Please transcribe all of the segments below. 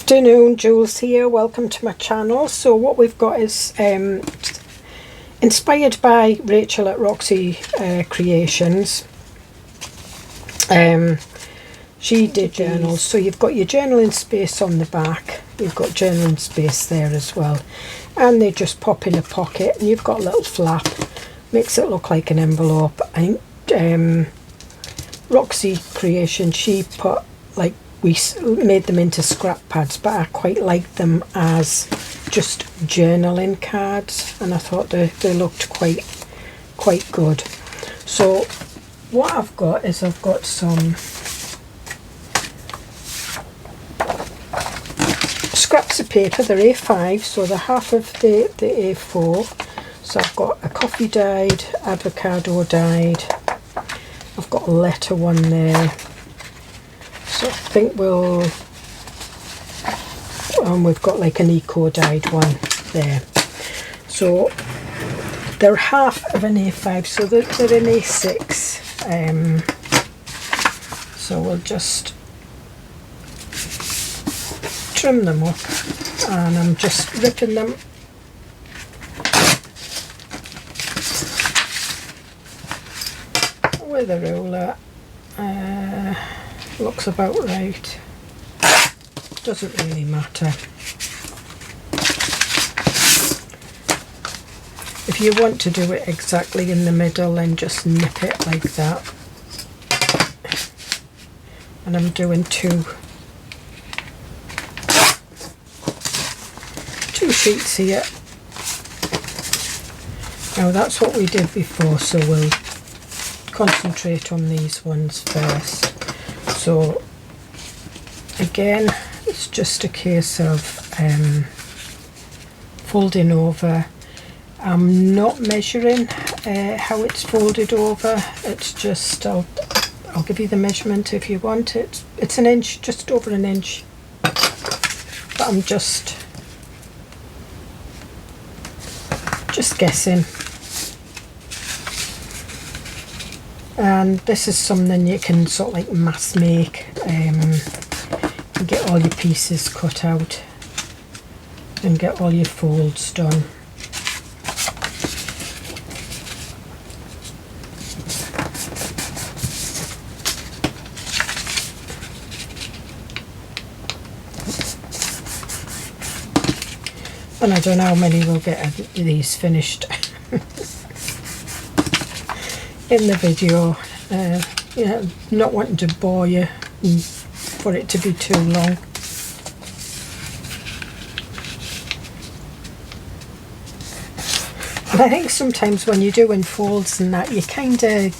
Afternoon, Jules here. Welcome to my channel. So what we've got is inspired by Rachel at Roxy Creations. She did journals, so you've got your journaling space on the back, you've got journaling space there as well, and they just pop in a pocket, and you've got a little flap, makes it look like an envelope. I think Roxy Creations, she put, like, we made them into scrap pads, but I quite liked them as just journaling cards, and I thought they looked quite good. So what I've got is I've got some scraps of paper. They're A5, so they're half of the A4. So I've got a coffee dyed, avocado dyed, I've got a letter one there. So I think we've got like an eco dyed one there. So they're half of an A5, so they're an A6. So we'll just trim them up, and I'm just ripping them with a ruler. Looks about right, doesn't really matter. If you want to do it exactly in the middle, then just nip it like that. And I'm doing two sheets here. Now that's what we did before, so we'll concentrate on these ones first. So again, it's just a case of folding over. I'm not measuring how it's folded over. It's just, I'll give you the measurement if you want it. It's an inch, just over an inch. But I'm just guessing. And this is something you can sort of like mass make, and get all your pieces cut out and get all your folds done. And I don't know how many we'll get of these finished in the video. You know, not wanting to bore you and for it to be too long. And I think sometimes when you're doing folds and that, you kind of,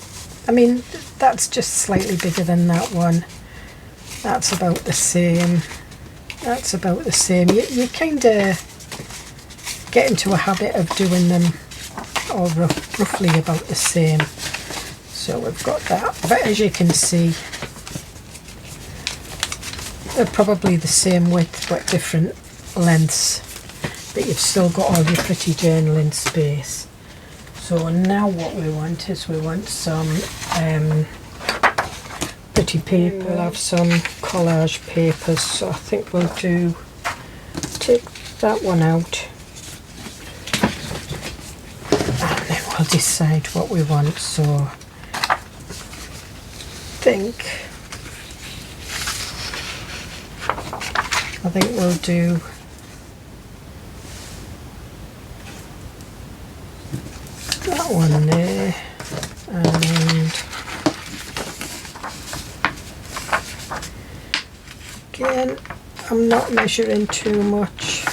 I mean, that's just slightly bigger than that one. That's about the same. That's about the same. You kind of get into a habit of doing them all roughly about the same. So we've got that, but as you can see, they're probably the same width but different lengths, but you've still got all your pretty journaling space. So now what we want is we want some pretty paper. We'll have some collage papers, so I think we'll take that one out, and then we'll decide what we want. So I think we'll do that one there, and again, I'm not measuring too much.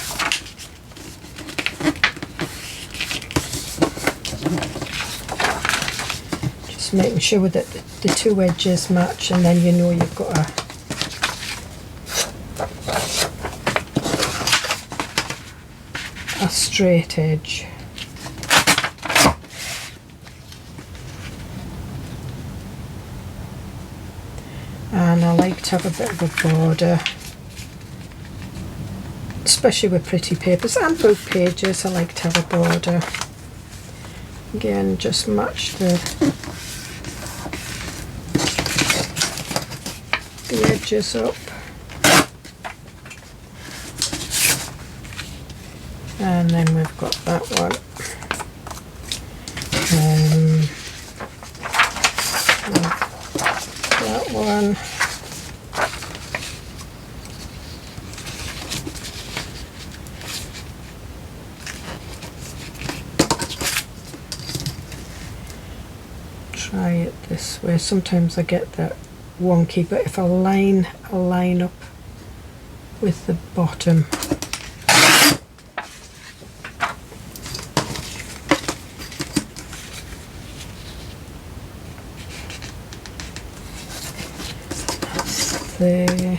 Just making sure that the two edges match, and then you know you've got a straight edge. And I like to have a bit of a border, especially with pretty papers and book pages. I like to have a border. Again, just match the edges up. And then we've got that one. That one. Try it this way. Sometimes I get that wonky, but if I line up with the bottom. There.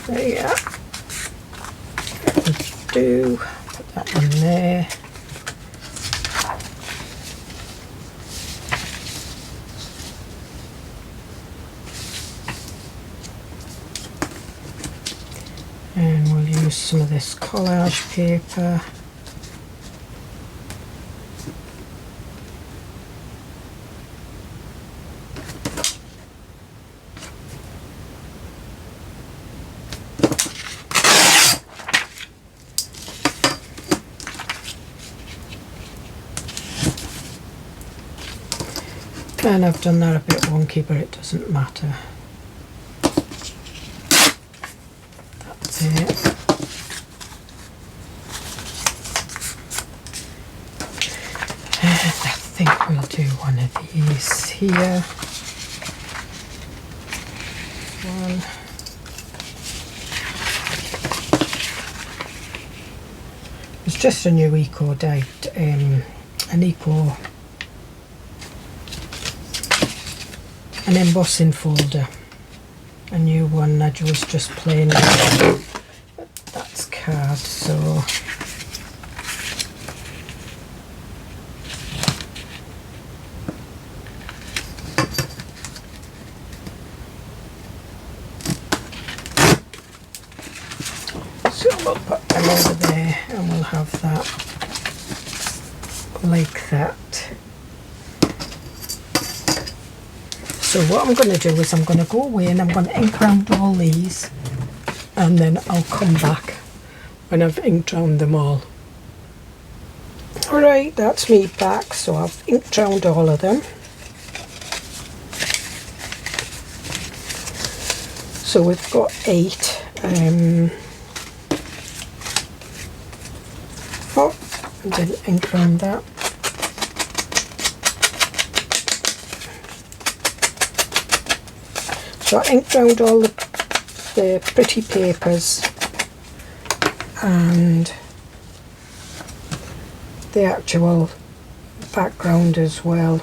There you are. Do put that one there. And we'll use some of this collage paper. And I've done that a bit wonky, but it doesn't matter. That's it. And I think we'll do one of these here. One. It's just a new eco date, an embossing folder. A new one. I was just plain, but that's card, so we'll put them over there and we'll have that like that. So what I'm going to do is I'm going to go away and I'm going to ink around all these, and then I'll come back when I've inked around them all. Alright, that's me back. So I've inked around all of them. So we've got 8. Oh, I didn't ink around that. So I inked around all the pretty papers and the actual background as well.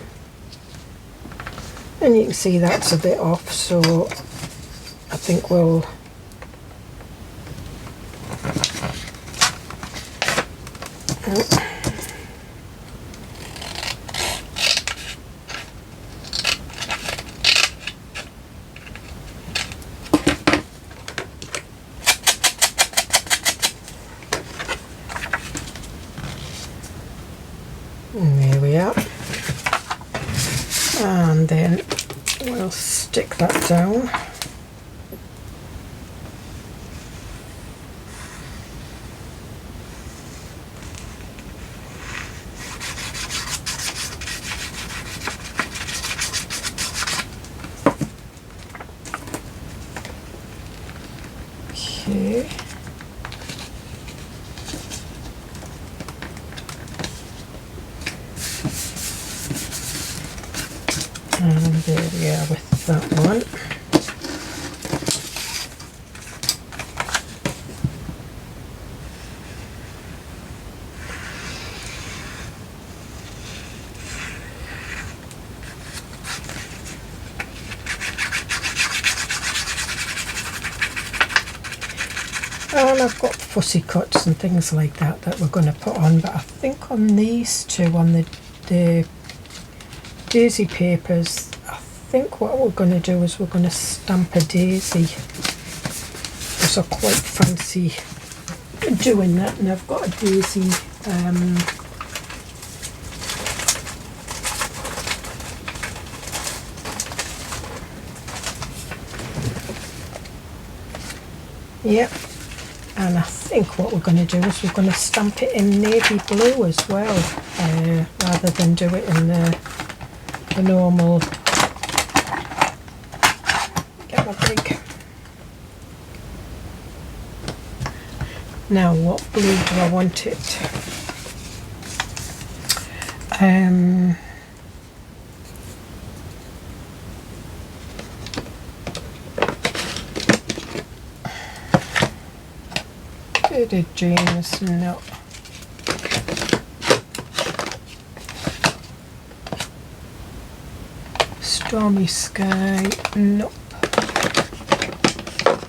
And you can see that's a bit off, so I think we'll there we are, and then we'll stick that down. Okay. And there we are with that one. And I've got fussy cuts and things like that we're going to put on, but I think on these two, on the daisy papers, I think what we're going to do is we're going to stamp a daisy, because I quite fancy doing that. And I've got a daisy Yep. And I think what we're going to do is we're going to stamp it in navy blue as well, rather than do it in the normal. Get my big. Now, what blue do I want it? Did James? No. Stormy sky? Nope.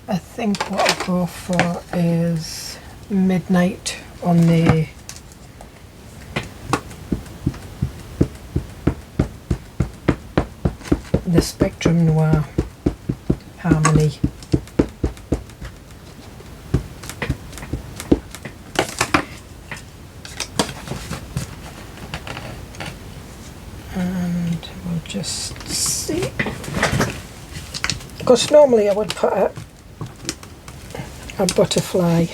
I think what I'll go for is midnight on the Spectrum Noir Harmony. And we'll just see, because normally I would put a butterfly.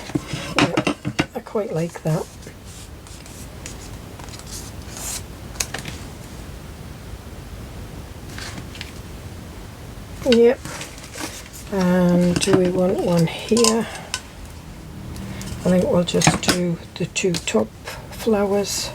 Yeah, I quite like that. Yep. And do we want one here? I think we'll just do the two top flowers.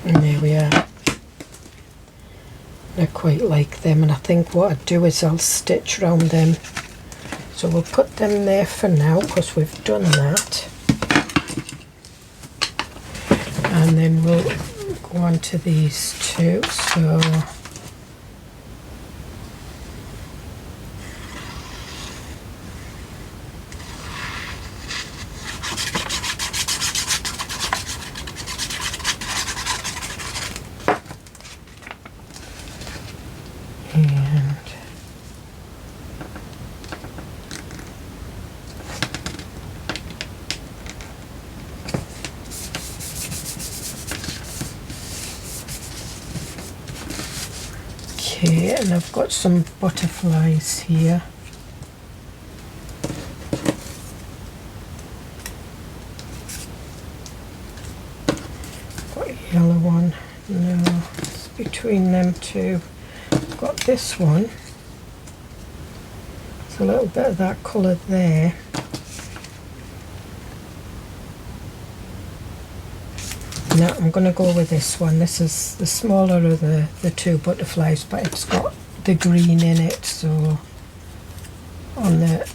And there we are. I quite like them, and I think what I'd do is I'll stitch around them. So we'll put them there for now because we've done that. And then we'll go on to these two. So okay, and I've got some butterflies here. Got a yellow one. No, it's between them two. I've got this one. It's a little bit of that colour there. No, I'm going to go with this one. This is the smaller of the two butterflies, but it's got the green in it, so on the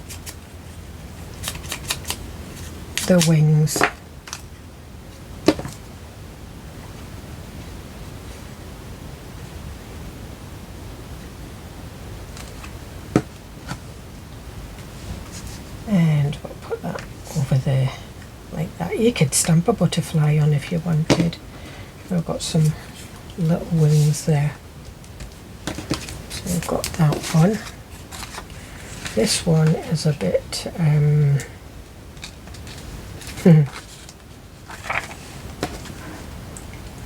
wings. And we'll put that over there. Like that. You could stamp a butterfly on if you wanted. I've got some little wings there. So we've got that one. This one is a bit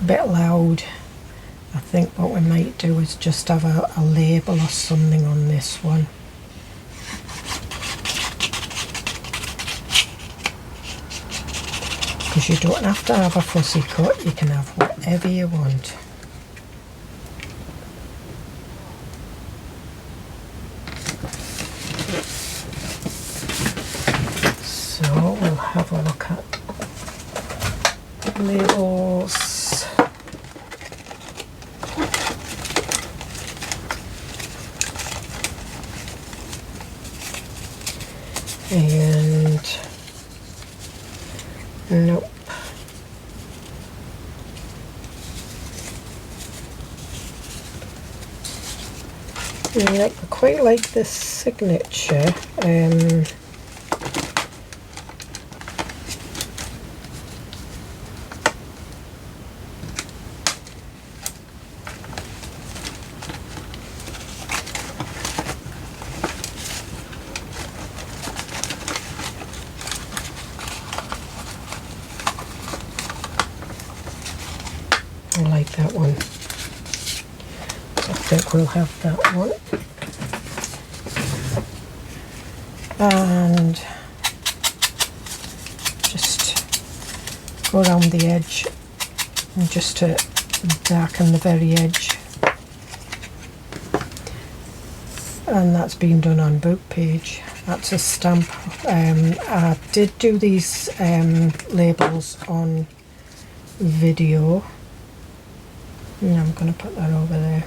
bit loud. I think what we might do is just have a label or something on this one. Because you don't have to have a fussy cut, you can have whatever you want. So we'll have a look at labels. And nope. Yeah, I quite like this signature. we'll have that one. And just go around the edge and just to darken the very edge. And that's been done on book page. That's a stamp. I did do these labels on video, and I'm going to put that over there.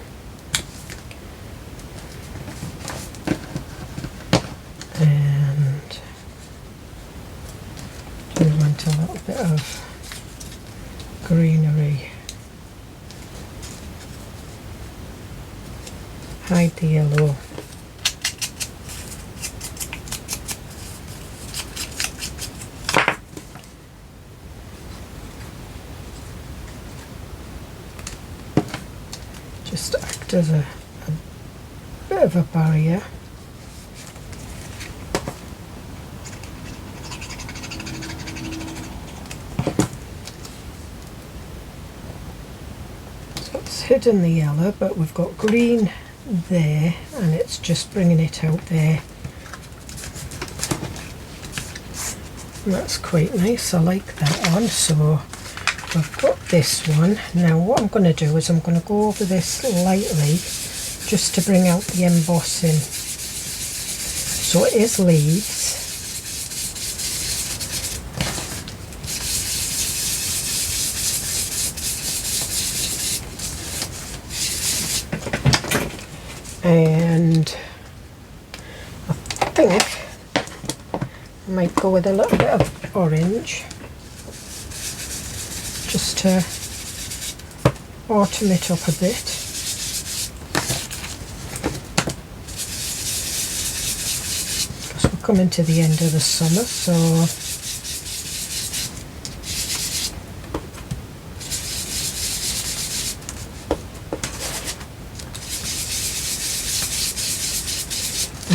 And we want a little bit of greenery. Hide the yellow. Just act as a bit of a barrier. So it's hidden the yellow, but we've got green there, and it's just bringing it out there. And that's quite nice. I like that one. So I've got this one. Now what I'm going to do is I'm going to go over this lightly just to bring out the embossing. So it is leaves. And I think I might go with a little bit of orange just to autumn it up a bit. Because we're coming to the end of the summer, so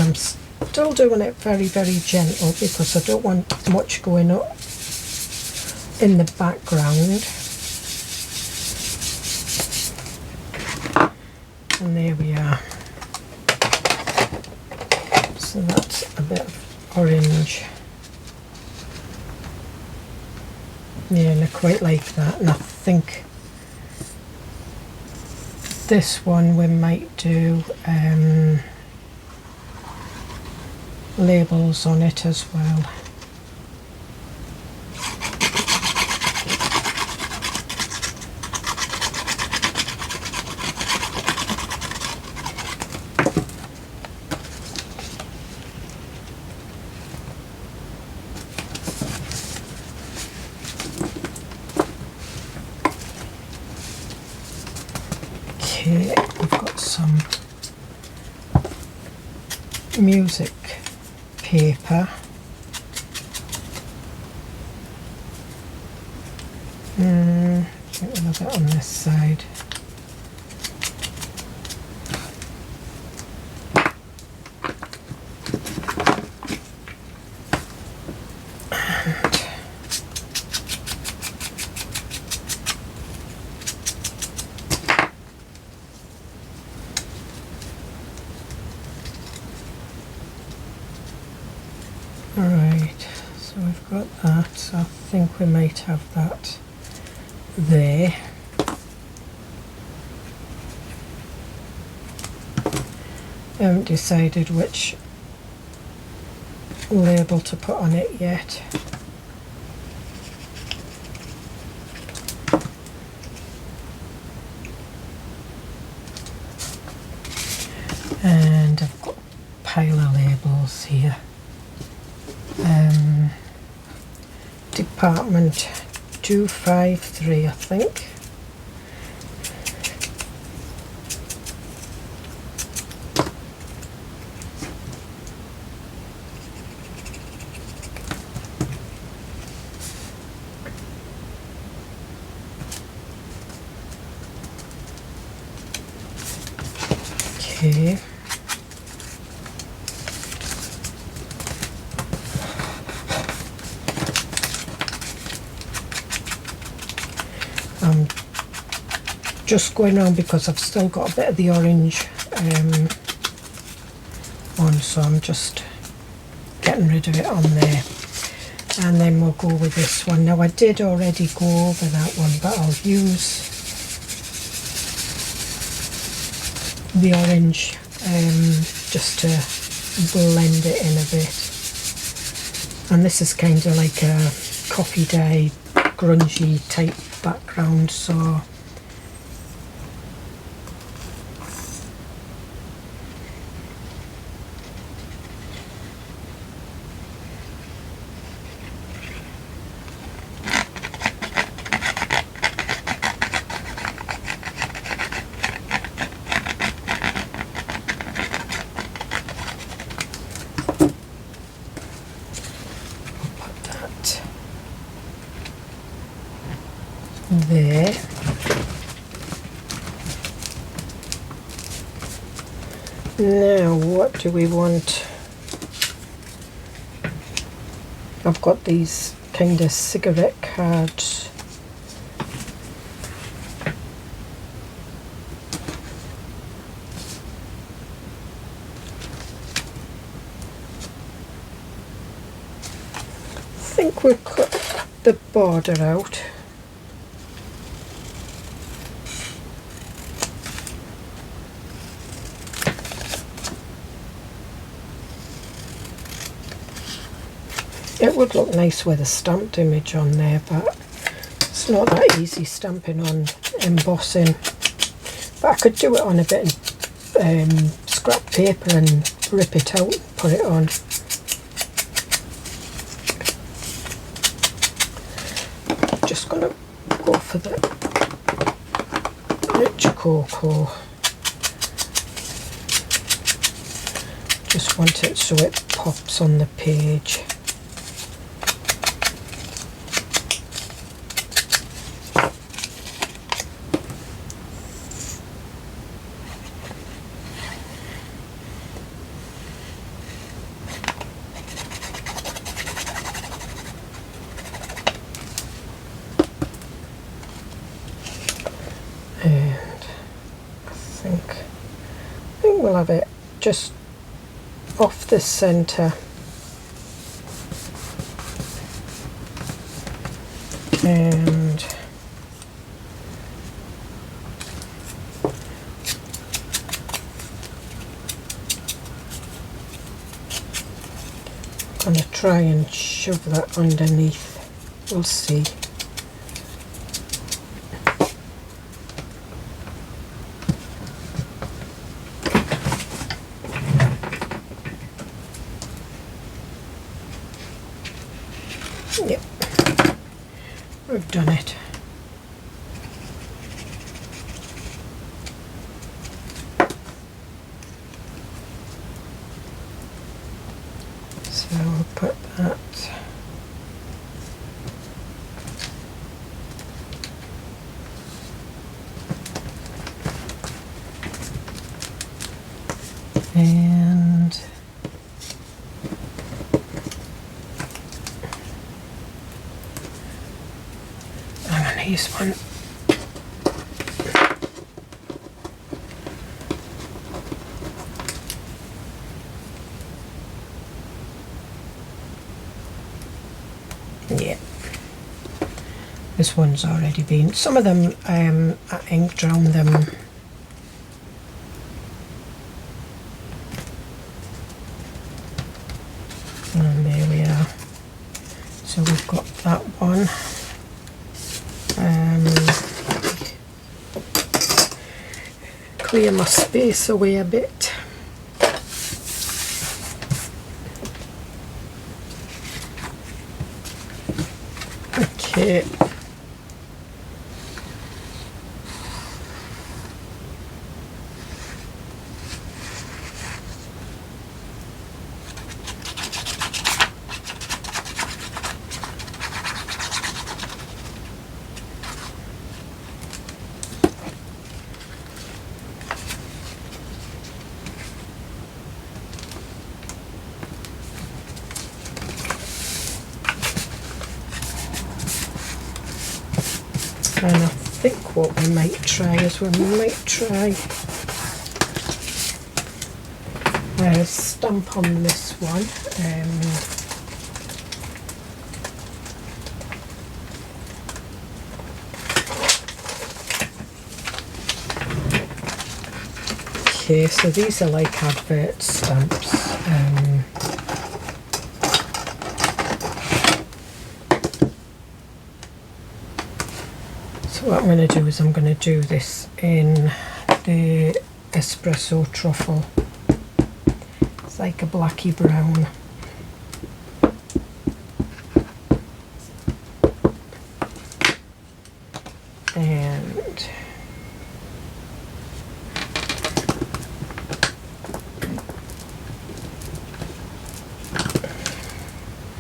I'm still doing it very, very gentle because I don't want much going up in the background. And there we are. So that's a bit of orange. Yeah, and I quite like that. And I think this one we might do labels on it as well. Okay, we've got some music paper. I think we'll have it on this side. Alright, so we've got that, so I think we might have that there. I haven't decided which label to put on it yet. And I've got a pile of labels here. Department 253, I think. Okay. I'm just going on because I've still got a bit of the orange on, so I'm just getting rid of it on there. And then we'll go with this one. Now I did already go over that one, but I'll use the orange just to blend it in a bit. And this is kind of like a coffee day grungy type background, so there. Now what do we want? I've got these kind of cigarette cards. I think we'll cut the border out. It would look nice with a stamped image on there, but it's not that easy stamping on embossing. But I could do it on a bit of scrap paper and rip it out and put it on. Just going to go for the rich cocoa. Just want it so it pops on the page. And I think we'll have it just off the centre, and I'm going to try and shove that underneath. We'll see. Yep, we've done it. So we'll put that. And I'm going to use one. Yeah, this one's already been. Some of them I inked around them. And there we are. So we've got that one. Clear my space away a bit. Okay. And I think what we might try is we might try stamp on this one. Okay, so these are like advert stamps. So what I'm going to do is I'm going to do this in the espresso truffle. It's like a blacky brown.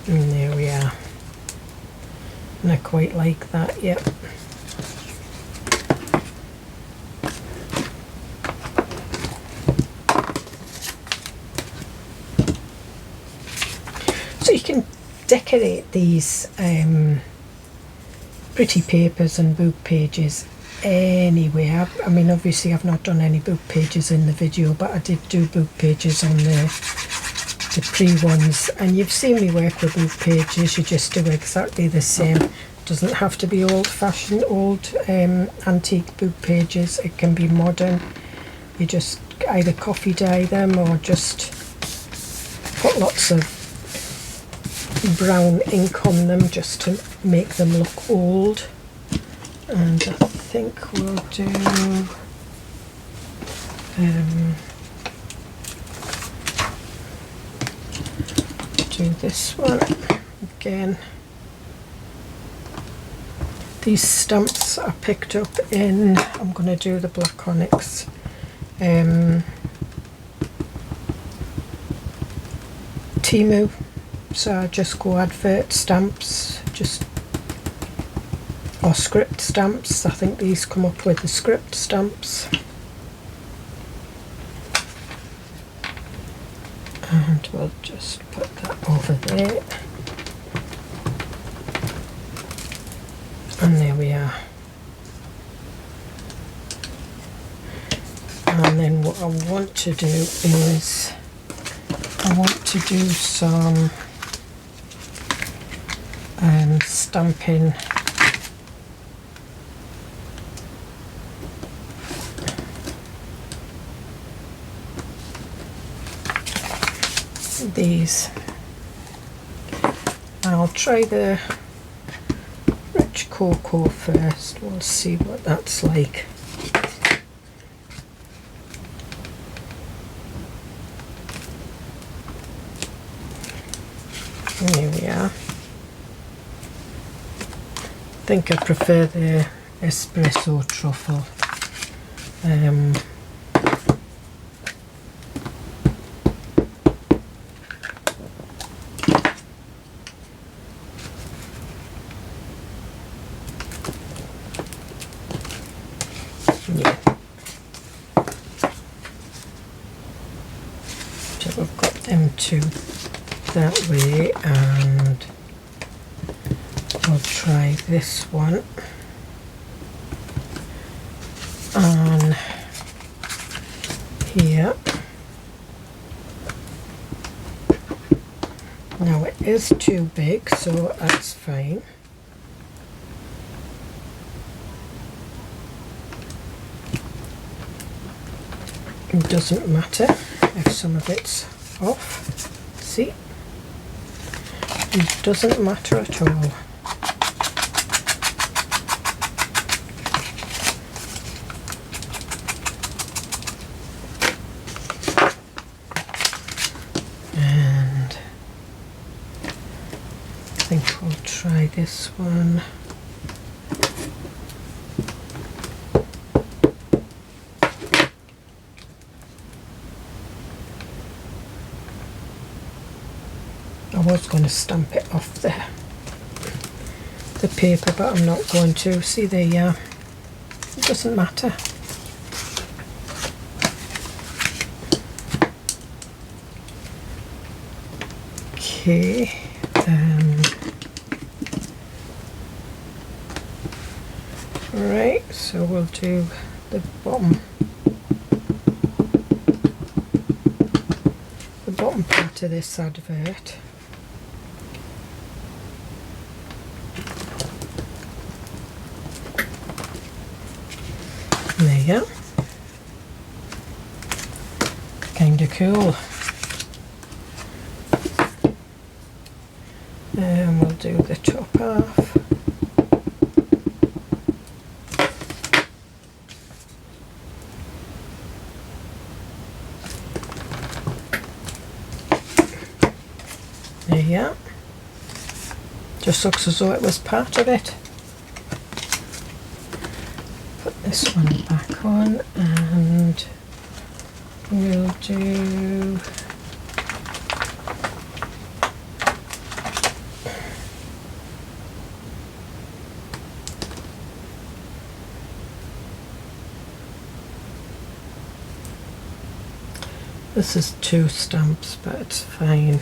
And there we are. And I quite like that, yep. So you can decorate these pretty papers and book pages anyway. I mean, obviously I've not done any book pages in the video, but I did do book pages on the pre ones, and you've seen me work with book pages. You just do exactly the same. It doesn't have to be old-fashioned, old antique book pages. It can be modern. You just either coffee dye them or just put lots of brown ink on them just to make them look old. And I think we'll do this one again. These stamps I picked up in, I'm going to do the black onyx, Timu. So I just go advert stamps, or script stamps. I think these come up with the script stamps. And we'll just put that over there. And there we are. And then what I want to do is I want to do some stamping these. I'll try the rich cocoa first. We'll see what that's like. Here we are. I think I prefer the espresso truffle. Yeah. So we've got them two that way, and I'll try this one on here. Now it is too big, so that's fine. It doesn't matter if some of it's off. See? It doesn't matter at all. And I think we'll try this one. I was going to stamp it off the paper, but I'm not going to. See, there you are. It doesn't matter. Okay. Right, so we'll do the bottom. bottom part of this advert. There you go. Kinda cool. And we'll do the top half. There you go. Just looks as though it was part of it. Put this one back on and we'll do this is 2 stamps, but it's fine.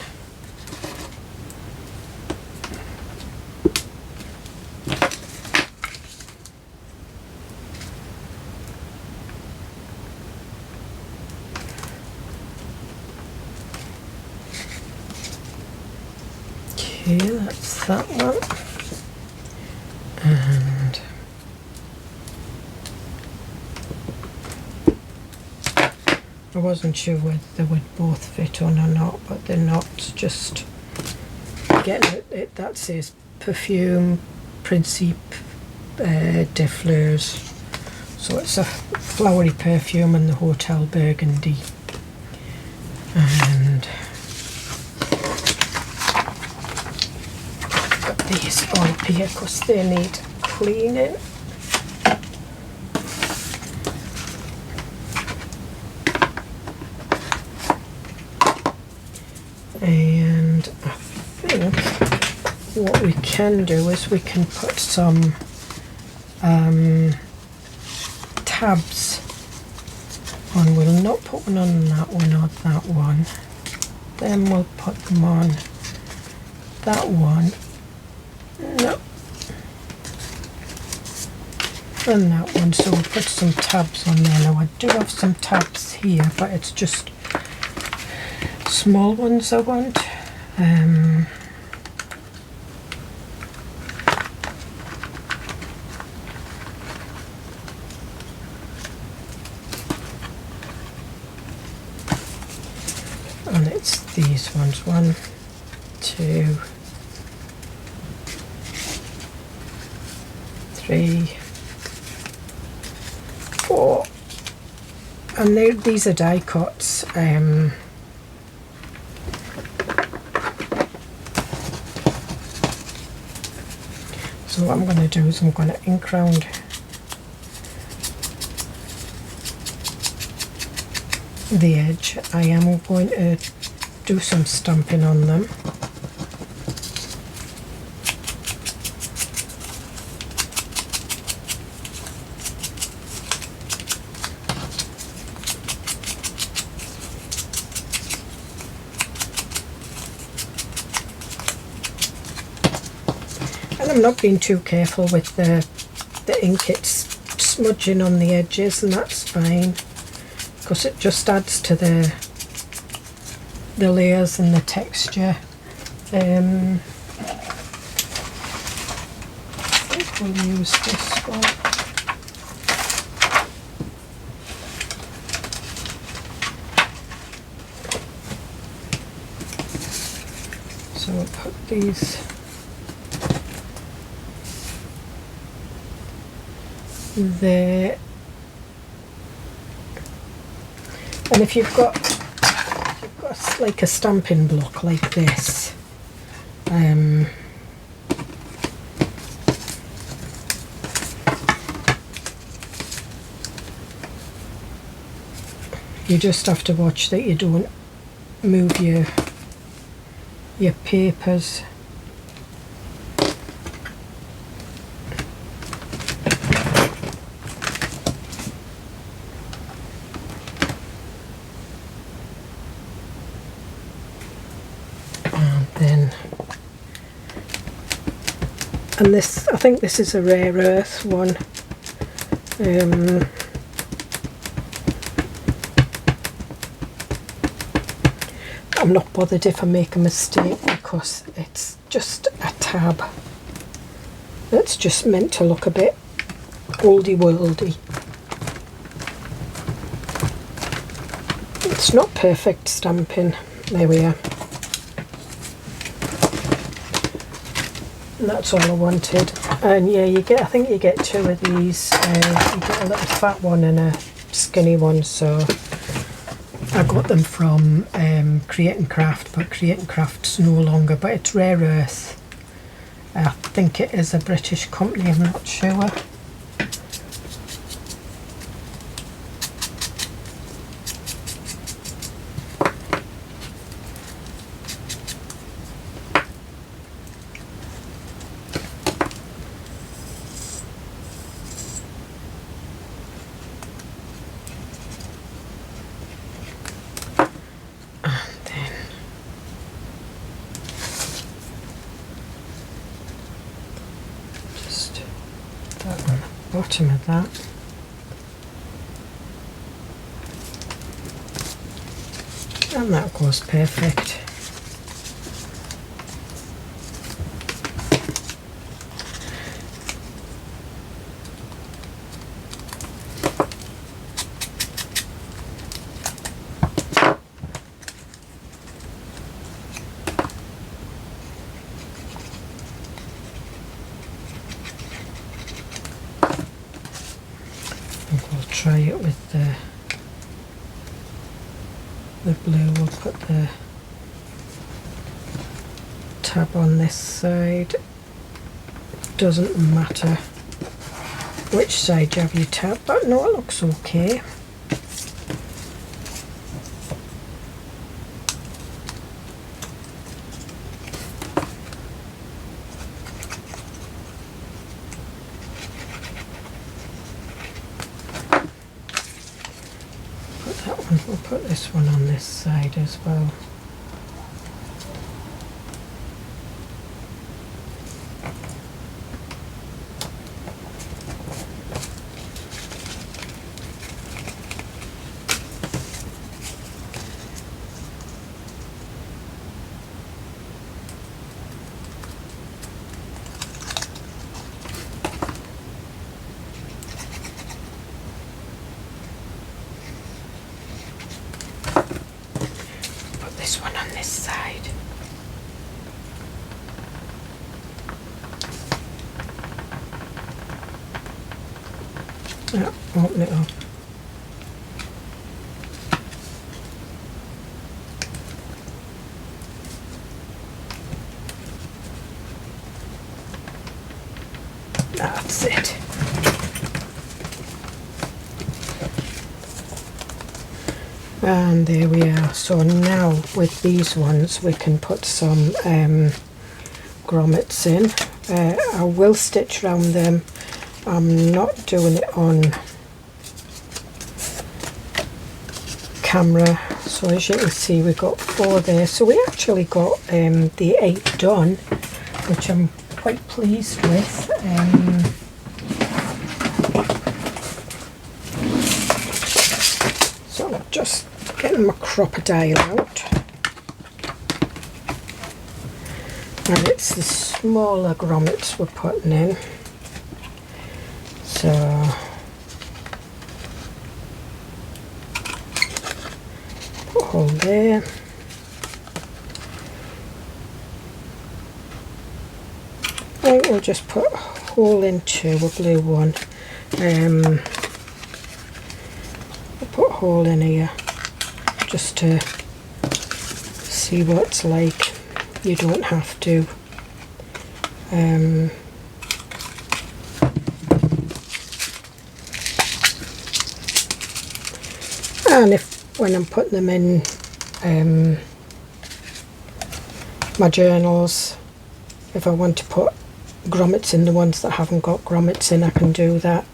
Okay, that's that one. And I wasn't sure whether they would both fit on or not, but they're not. Just getting it that says Perfume Principe de Fleurs. So it's a flowery perfume in the Hotel Burgundy. And these up here because they need cleaning. And I think what we can do is we can put some tabs on. We'll not put one on that one or that one. Then we'll put them on that one. No. And that one, so we'll put some tabs on there. Now I do have some tabs here, but it's just small ones I want. And it's these ones, 1, 2, 3, 4, and these are die cuts. So what I'm going to do is I'm going to ink round the edge. I am going to do some stamping on them. And I'm not being too careful with the ink, it's smudging on the edges, and that's fine because it just adds to the layers and the texture. I think we'll use this one. So we'll put these there, and if you've got like a stamping block like this, you just have to watch that you don't move your papers. And this, I think this is a rare earth one. I'm not bothered if I make a mistake because it's just a tab that's just meant to look a bit oldie-worldy. It's not perfect stamping. There we are. And that's all I wanted. And yeah, you get, I think you get two of these. You get a little fat one and a skinny one. So I got them from Create and Craft, but Create and Craft's no longer. But it's Rare Earth. I think it is a British company. I'm not sure. Bottom of that. And that goes perfect. Try it with the blue. We'll put the tab on this side. Doesn't matter which side you have your tab, but no, it looks okay. We'll put this one on this side as well. This one on this side. Yeah, open it up. That's it. And there we are. So now with these ones we can put some grommets in. I will stitch around them. I'm not doing it on camera. So as you can see, we've got 4 there. So we actually got the 8 done, which I'm quite pleased with. So just getting my crocodile out. And it's the smaller grommets we're putting in. So put a hole there. I think we'll just put a hole into a blue one. We'll put a hole in here just to see what it's like. You don't have to and when I'm putting them in my journals, if I want to put grommets in the ones that haven't got grommets in, I can do that.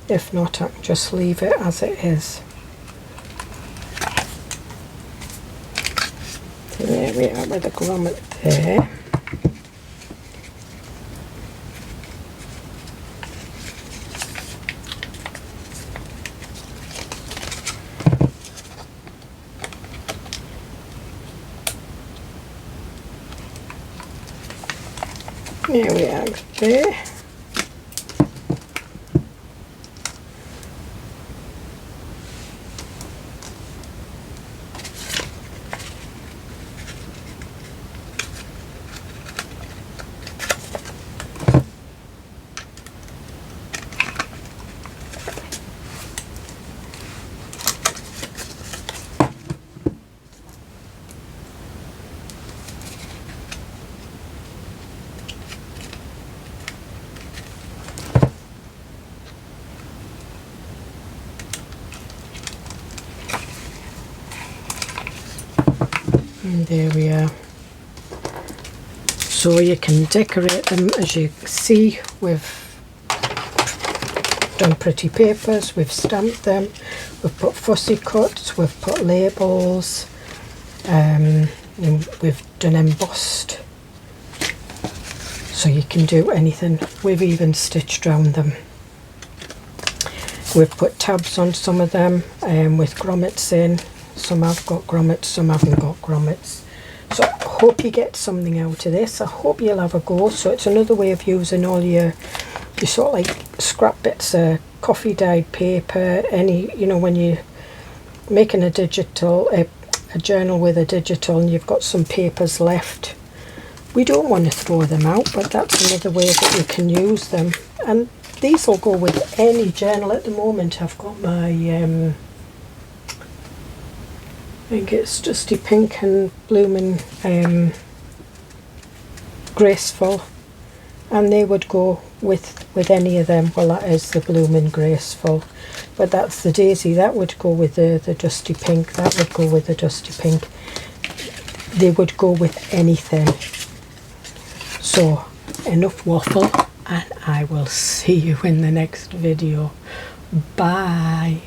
If not, I can just leave it as it is. So there we are with the grommet there. There we are, there. And there we are. So you can decorate them, as you see. We've done pretty papers, we've stamped them, we've put fussy cuts, we've put labels, and we've done embossed. So you can do anything. We've even stitched round them. We've put tabs on some of them with grommets in. Some have got grommets, some haven't got grommets. So I hope you get something out of this. I hope you'll have a go. So it's another way of using all your sort of like scrap bits of coffee dyed paper, any, you know, when you're making a digital, a journal with a digital and you've got some papers left. We don't want to throw them out, but that's another way that you can use them. And these will go with any journal. At the moment I've got my I think it's Dusty Pink and Bloomin' Graceful, and they would go with any of them. Well, that is the Bloomin' Graceful, but that's the Daisy. That would go with the Dusty Pink. That would go with the Dusty Pink. They would go with anything. So enough waffle, and I will see you in the next video. Bye.